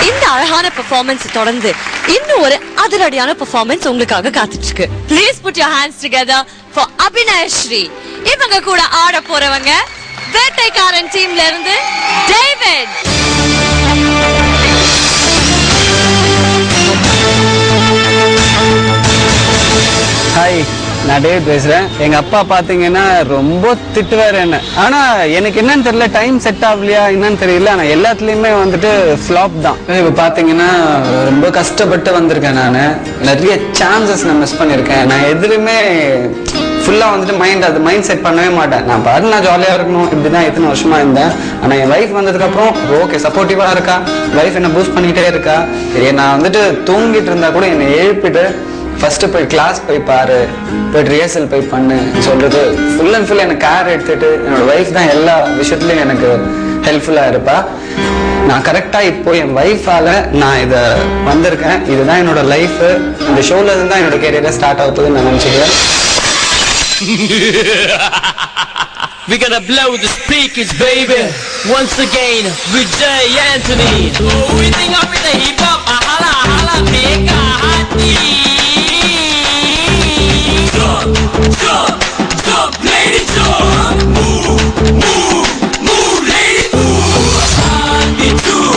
இந்த அழகான பெர்ஃபார்மன்ஸ் தொடர்ந்து இன்னும் ஒரு அதிரடியான பெர்ஃபார்மன்ஸ் உங்களுக்காக காத்துட்டு இருக்கு. Please put your hands together for Abhinayasri. இவங்க கூட ஆட போறவங்க வேட்டைக்காரன் டீம்ல இருந்து டேவிட். ஹாய், நான் டேவிட் பேசுறேன். எங்க அப்பா பாத்தீங்கன்னா ரொம்ப திட்டுவாரு என்ன. ஆனா எனக்கு என்னன்னு தெரியல, டைம் செட் ஆகலையா என்னன்னு தெரியல. ஆனா எல்லாத்துலயுமே வந்துட்டு ஃபிளாப் தான். இப்ப பாத்தீங்கன்னா ரொம்ப கஷ்டப்பட்டு வந்திருக்கேன். நான் நிறைய சான்சஸ் நான் மிஸ் பண்ணிருக்கேன். நான் எதுவுமே ஃபுல்லா வந்துட்டு மைண்ட் செட் பண்ணவே மாட்டேன். நான் பாரு நான் ஜாலியா இருக்கணும் இப்படிதான் எத்தனை வருஷமா இருந்தேன். ஆனா என் வைஃப் வந்ததுக்கு அப்புறம் ஓகே சப்போர்ட்டிவா இருக்கா, வைஃப் என்ன பூஸ்ட் பண்ணிட்டே இருக்கா. நான் வந்துட்டு தூங்கிட்டு இருந்தா கூட என்னை எழுப்பிட்டு ஃபர்ஸ்ட் போய் கிளாஸ் போய் பாரு, போய் ரிஹர்சல் போய் பண்ணு சொல்றது ஃபுல் அண்ட் ஃபுல் எனக்கு கேர் எடுத்துட்டு என்னோட வைஃப் தான் எல்லா விஷயத்துலயும் எனக்கு ஹெல்ப்ஃபுல்லா இருப்பா. நான் கரெக்டா இப்போ என் வைஃபால நான் இத வந்திருக்கேன். இதுதான் என்னோட லைஃப். இந்த ஷோல இருந்து தான் என்னோட கேரியரை ஸ்டார்ட் ஆகுதுன்னு நான் நினைச்சுக்கிறேன். We gotta blow the speakers, baby. Once again, with Jay Anthony. Oh, we think up with the hip hop. Hala, hala, make a hati. Jump, jump, jump, lady, jump. Move, move, move, lady, move. Hati too,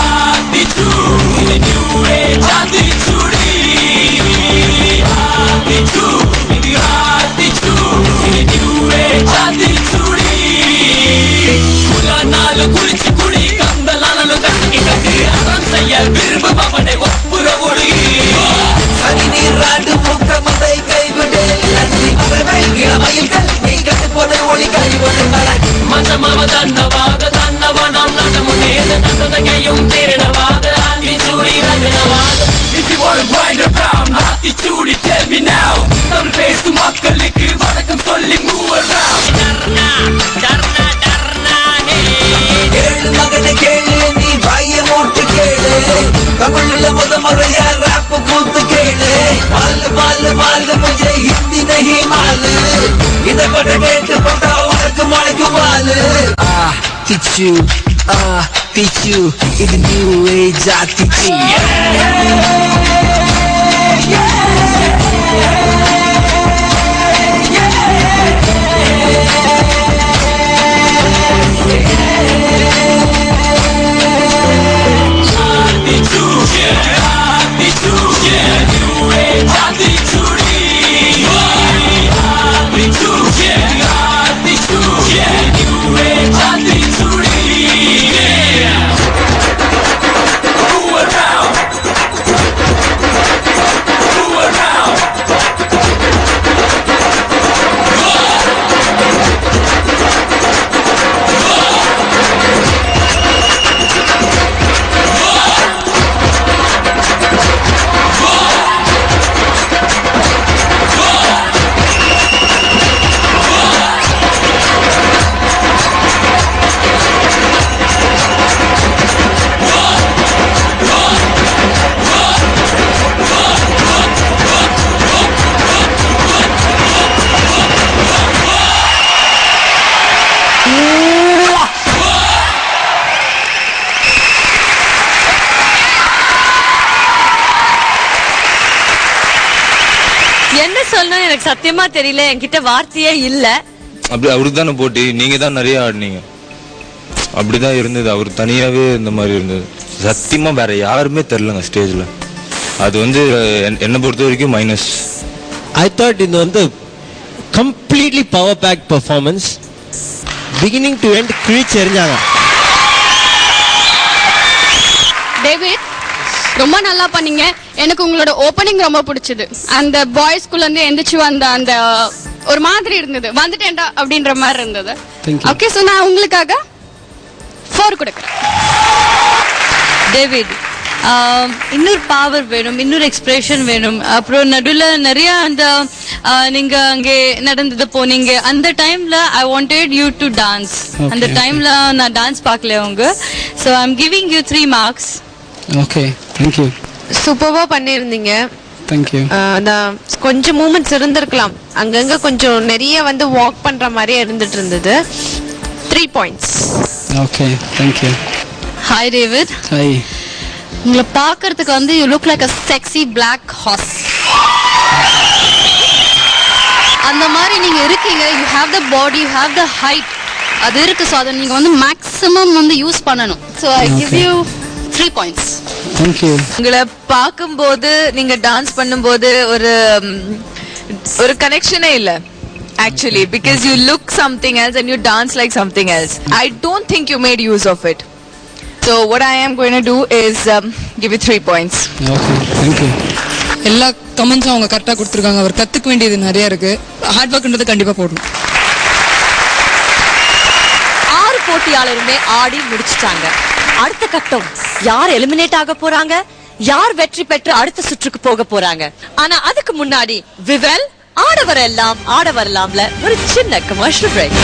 hati too. In the new age, hati chudi. Hati too, hati too. In the new age, hati chudi. Kula nalu kulichi kudi, kandalanalu katti katti. Aram sayya virbu babade oppura odi. Sani neeradu mukka madai kaivide. Nandri magai ilamayilgal neegattu pode oli kaivide malai. Manamava dannavaga dannavanam nadamu neda nadanagayum thirinavaga hati chudi rajanavaga. If you wanna wind around hati chudi, tell me now. Tamil pesu makkalukku vanakkam solli move around. Darna darna darna hey. Kelu magane kelu nee vaye mottu kelu. Tamilல முதமறையா rap கூத்து கேளு. Mall mall mall मुझे हिंदी नहीं मालू. இத பட கேட்டு போட்டா உனக்கு மழைக்கும் வாலு. Teach you in the new age I teach you. என்ன சொல்லணும் எனக்கு சத்தியமா தெரியல, என்கிட்ட வார்த்தையே இல்ல. அப்படி அவருக்கு தானே போட்டி, நீங்க தான் நிறைய ஆடினீங்க. அப்படிதான் இருந்தது, அவர் தனியாவே இந்த மாதிரி இருந்தது. சத்தியமா வேற யாருமே தெரியலங்க ஸ்டேஜ்ல. அது வந்து என்ன பொறுத்த வரைக்கும் மைனஸ். I thought இது வந்து completely power packed performance, beginning to end கிழிச்சு எறிஞ்சாங்க. டேவிட் ரொம்ப நல்லா பண்ணீங்க. எனக்கு உங்களோட ஓப்பனிங் ரொம்ப பிடிச்சது. அந்த பாய்ஸ்குள்ள இருந்து எந்திரிச்சு வந்த அந்த ஒரு மாதிரி இருந்தது, வந்துட்டேன்டா அப்படின்ற மாதிரி இருந்தது. ஓகே, சோ நான் உங்களுக்காக 4 கொடுக்கிறேன். டேவிட், இன்னொரு பவர் வேணும், இன்னொரு எக்ஸ்பிரஷன் வேணும். அப்புறம் நடுவில் நிறைய அந்த நீங்க அங்கே நடந்தது போனீங்க, அந்த டைம்ல I wanted you to dance. அந்த டைம்ல நான் டான்ஸ் பார்க்கல உங்க. So I am giving you 3 marks. Okay, thank you. சூப்பர்வா பண்ணிருந்தீங்க. Thank you. கொஞ்சம் மூமெண்ட்ஸ் இருந்திருக்கலாம், அங்கங்க கொஞ்சம் நிறைய வந்து வாக் பண்ற மாதிரியே இருந்துட்டு இருந்தது. 3 points. Okay, thank you. Hi David. Hi. உங்களை பாக்குறதுக்கு வந்து you look like a sexy black horse. அந்த மாதிரி நீங்க இருக்கீங்க. You have the body, you have the height, அது இருக்கு. ஸோ அதை நீங்க வந்து மேக்ஸிமம் வந்து யூஸ் பண்ணணும். So I give you 3 points. Thank you. உங்களை பார்க்கும்போது நீங்க டான்ஸ் பண்ணும்போது ஒரு கனெக்ஷனே இல்ல actually, because you look something else and you dance like something else. I don't think you made use of it. So what I am going to do is give you 3 points. Okay, thank you. எல்லா கமெண்ட்ஸும் அவங்க கரெக்டாக கொடுத்துருக்காங்க. அவர் கற்றுக்க வேண்டியது நிறைய இருக்கு. Heart ஒர்க்ன்றது கண்டிப்பாக போடணும். 6 போட்டியாளருமே ஆடி முடிச்சிட்டாங்க. அடுத்த கட்டம் யார் எலிமினேட் ஆக போறாங்க, யார் வெற்றி பெற்று அடுத்த சுற்றுக்கு போக போறாங்க. ஆனா அதுக்கு முன்னாடி விவல் ஆடவர் எல்லாம் ஆட வரலாம்ல ஒரு சின்ன கமர்ஷியல் பிரேக்.